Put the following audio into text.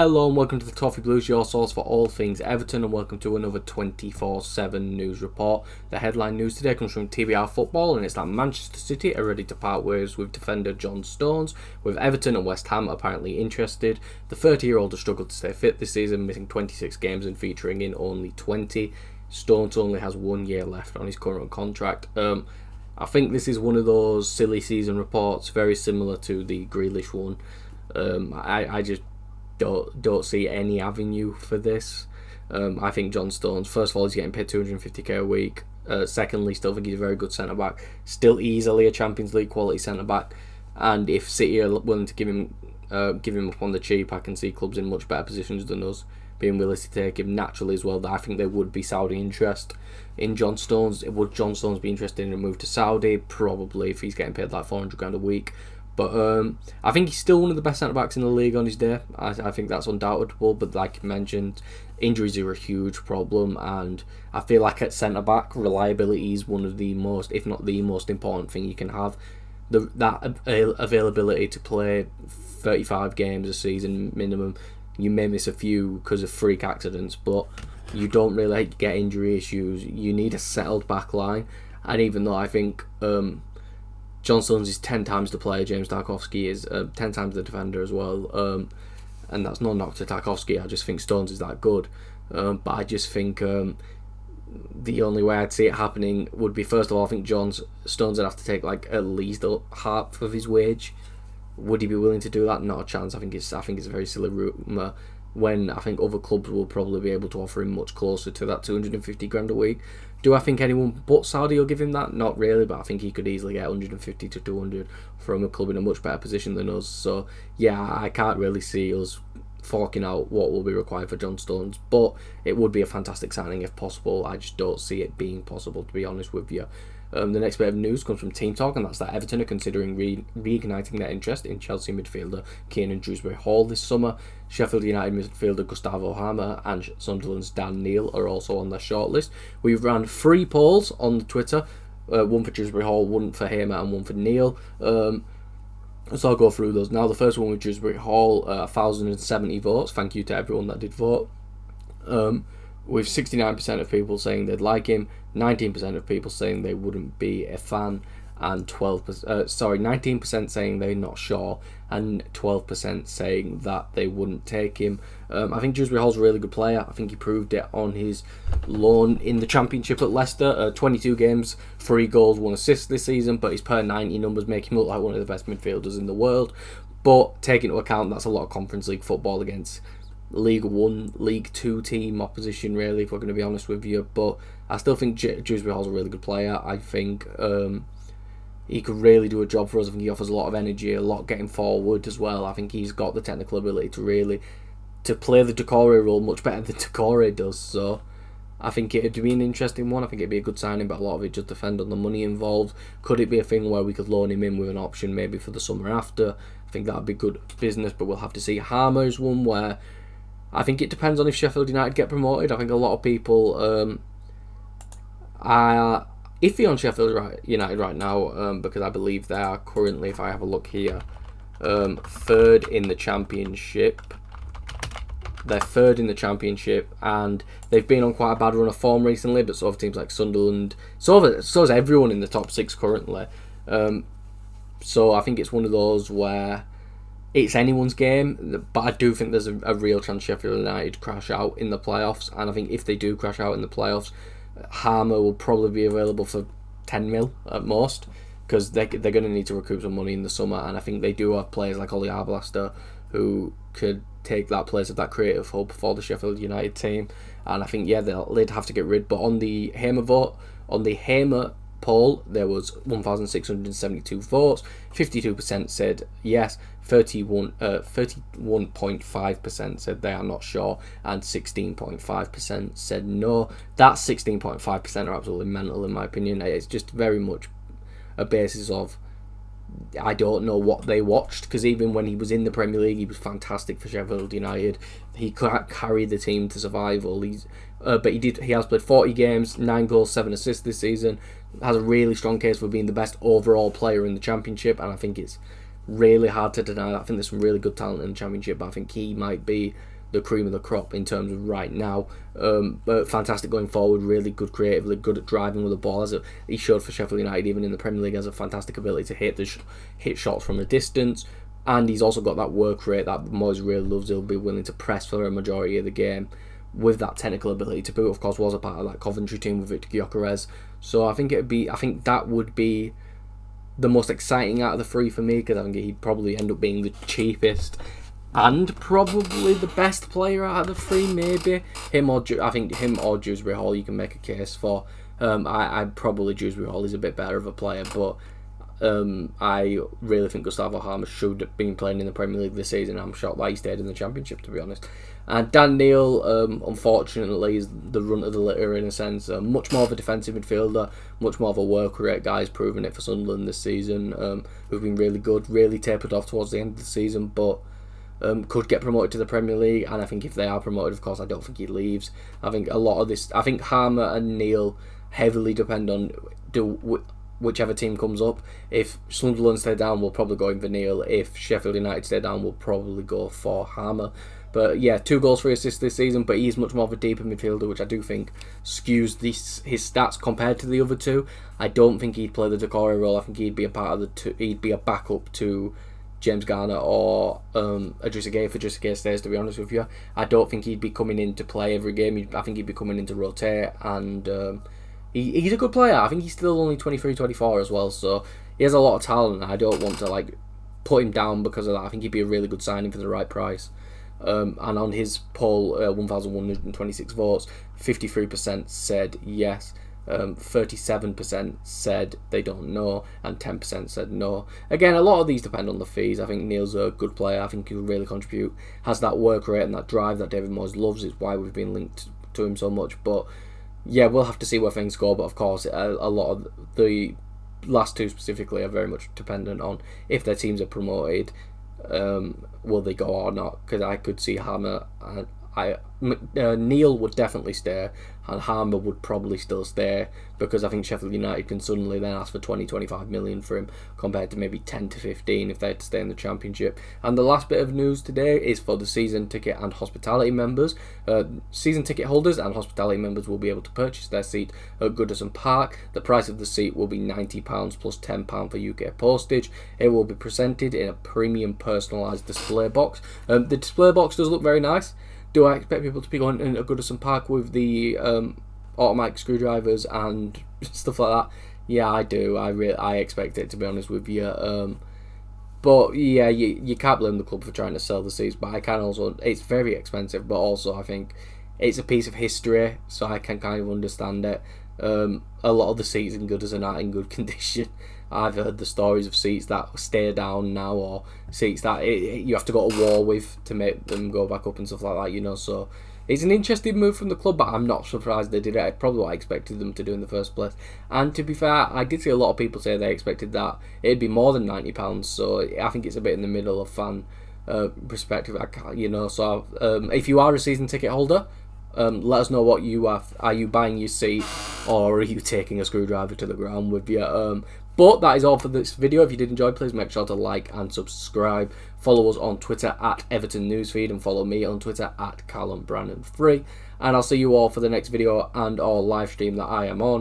Hello and welcome to the Toffee Blues, your source for all things Everton, and welcome to another 24/7 news report. The headline news today comes from TBR Football, and it's that Manchester City are ready to part ways with defender John Stones, with Everton and West Ham apparently interested. The 30-year-old has struggled to stay fit this season, missing 26 games and featuring in only 20. Stones only has 1 year left on his current contract. I think this is one of those silly season reports, very similar to the Grealish one. I just don't see any avenue for this. I think John Stones, first of all, he's getting paid 250k a week. Secondly, still think he's a very good centre back, still easily a Champions League quality centre back. And if City are willing to give him up on the cheap, I can see clubs in much better positions than us being willing to take him naturally as well. I think there would be Saudi interest in John Stones. Would John Stones be interested in a move to Saudi? Probably, if he's getting paid like 400 grand a week. But I think he's still one of the best centre-backs in the league on his day. I think that's undoubtable. But like you mentioned, injuries are a huge problem. And I feel like at centre-back, reliability is one of the most, if not the most important thing you can have. That availability to play 35 games a season minimum. You may miss a few because of freak accidents, but you don't really get injury issues. You need a settled back line. And even though I think John Stones is 10 times the player, James Tarkowski is 10 times the defender as well. And that's no knock to Tarkowski. I just think Stones is that good. But I just think the only way I'd see it happening would be, first of all, I think Stones would have to take like at least half of his wage. Would he be willing to do that? Not a chance. I think it's a very silly rumour, when I think other clubs will probably be able to offer him much closer to that 250 grand a week. Do I think anyone but Saudi will give him that? Not really, but I think he could easily get 150 to 200 from a club in a much better position than us. So yeah, I can't really see us forking out what will be required for John Stones, but it would be a fantastic signing if possible. I just don't see it being possible, to be honest with you. The next bit of news comes from Team Talk, and that's that Everton are considering reigniting their interest in Chelsea midfielder Kiernan Dewsbury-Hall this summer. Sheffield United midfielder Gustavo Hamer and Sunderland's Dan Neil are also on their shortlist. We've ran 3 polls on Twitter, one for Dewsbury-Hall, one for Hamer and one for Neil. So I'll go through those now. The first one with Dewsbury-Hall, 1,070 votes. Thank you to everyone that did vote. With 69% of people saying they'd like him, 19% of people saying they wouldn't be a fan, and 19% saying they're not sure, and 12% saying that they wouldn't take him. I think Dewsbury-Hall's a really good player. I think he proved it on his loan in the Championship at Leicester. 22 games, 3 goals, 1 assist this season, but his per 90 numbers make him look like one of the best midfielders in the world. But taking into account that's a lot of Conference League football against League 1, League 2 team opposition, really, if we're going to be honest with you. But I still think Dewsbury-Hall's a really good player. I think he could really do a job for us. I think he offers a lot of energy, a lot getting forward as well. I think he's got the technical ability to play the Decore role much better than Decore does. So I think it'd be an interesting one. I think it'd be a good signing, but a lot of it just depend on the money involved. Could it be a thing where we could loan him in with an option maybe for the summer after? I think that'd be good business, but we'll have to see. Hamer is one where I think it depends on if Sheffield United get promoted. I think a lot of people are iffy on Sheffield United right now, because I believe they are currently, if I have a look here, 3rd in the Championship. They're 3rd in the Championship, and they've been on quite a bad run of form recently, but so have teams like Sunderland. So is everyone in the top 6 currently. So I think it's one of those where it's anyone's game, but I do think there's a real chance Sheffield United crash out in the playoffs, and I think if they do crash out in the playoffs, Hamer will probably be available for 10 mil at most, because they're going to need to recoup some money in the summer, and I think they do have players like Ollie Arblaster who could take that place of that creative hub for the Sheffield United team, and I think they'd have to get rid. But on the Hamer poll, there was 1,672 votes. 52% said yes, 31.5% said they are not sure, and 16.5% said no. That 16.5% are absolutely mental in my opinion. It's just very much a basis of I don't know what they watched, because even when he was in the Premier League, he was fantastic for Sheffield United. He could carry the team to survival. But he has played 40 games, 9 goals, 7 assists this season. Has a really strong case for being the best overall player in the Championship, and I think it's really hard to deny that. I think there's some really good talent in the Championship, but I think he might be the cream of the crop in terms of right now. But fantastic going forward, really good creatively, good at driving with the ball. He showed for Sheffield United, even in the Premier League, has a fantastic ability to hit shots from a distance. And he's also got that work rate that Moyes really loves. He'll be willing to press for a majority of the game with that technical ability to boot. Of course, was a part of that Coventry team with Victor Gyökeres. So I think that would be the most exciting out of the three for me, because I think he'd probably end up being the cheapest and probably the best player out of the three. Maybe I think him or DEWSBURY-HALL you can make a case for. I'd probably DEWSBURY-HALL is a bit better of a player, but I really think Gustavo Hamer should have been playing in the Premier League this season. I'm shocked that he stayed in the Championship, to be honest. And Dan Neil, unfortunately, is the runt of the litter in a sense. Much more of a defensive midfielder, much more of a work rate guy. He's proven it for Sunderland this season. Who've been really good, really tapered off towards the end of the season, but could get promoted to the Premier League. And I think if they are promoted, of course, I don't think he leaves. I think a lot of this, I think Hamer and Neil heavily depend on whichever team comes up. If Sunderland stay down, we'll probably go in for Neil. If Sheffield United stay down, we'll probably go for Hamer. But yeah, 2 goals, 3 assists this season, but he's much more of a deeper midfielder, which I do think skews his stats compared to the other two. I don't think he'd play the Decore role. I think he'd be a part of he'd be a backup to James Garner or Idrissa Gueye if Idrissa Gueye stays, to be honest with you. I don't think he'd be coming in to play every game. I think he'd be coming in to rotate, and he's a good player. I think he's still only 23, 24 as well, so he has a lot of talent. I don't want to put him down because of that. I think he'd be a really good signing for the right price. And on his poll, 1,126 votes, 53% said yes, 37% said they don't know, and 10% said no. Again, a lot of these depend on the fees. I think Neil's a good player. I think he'll really contribute, has that work rate and that drive that David Moyes loves. It's why we've been linked to him so much. But yeah, we'll have to see where things go. But of course, a lot of the last two specifically are very much dependent on if their teams are promoted. Will they go or not? Because I could see Hamer and Neil would definitely stay, and Hamer would probably still stay, because I think Sheffield United can suddenly then ask for 20-25 million for him, compared to maybe 10 to 15 if they had to stay in the Championship. And the last bit of news today is for the season ticket and hospitality members. Season ticket holders and hospitality members will be able to purchase their seat at Goodison Park. The price of the seat will be £90 plus £10 for UK postage. It will be presented in a premium personalised display box. The display box does look very nice. Do I expect people to be going in a Goodison Park with the automatic screwdrivers and stuff like that? Yeah, I do. I expect it, to be honest with you. But yeah, you can't blame the club for trying to sell the seats. But I can also, it's very expensive. But also, I think it's a piece of history, so I can kind of understand it. A lot of the seats in Goodison aren't in good condition. I've heard the stories of seats that stay down now, or seats that you have to go to war with to make them go back up and stuff like that, you know. So it's an interesting move from the club, but I'm not surprised they did it. It's probably what I expected them to do in the first place. And to be fair, I did see a lot of people say they expected that it'd be more than £90, so I think it's a bit in the middle of fan perspective. So if you are a season ticket holder, let us know what you are. Are you buying your seat, or are you taking a screwdriver to the ground with you? But that is all for this video. If you did enjoy, please make sure to like and subscribe. Follow us on Twitter at Everton Newsfeed, and follow me on Twitter at Callum Brannan3. And I'll see you all for the next video and or live stream that I am on.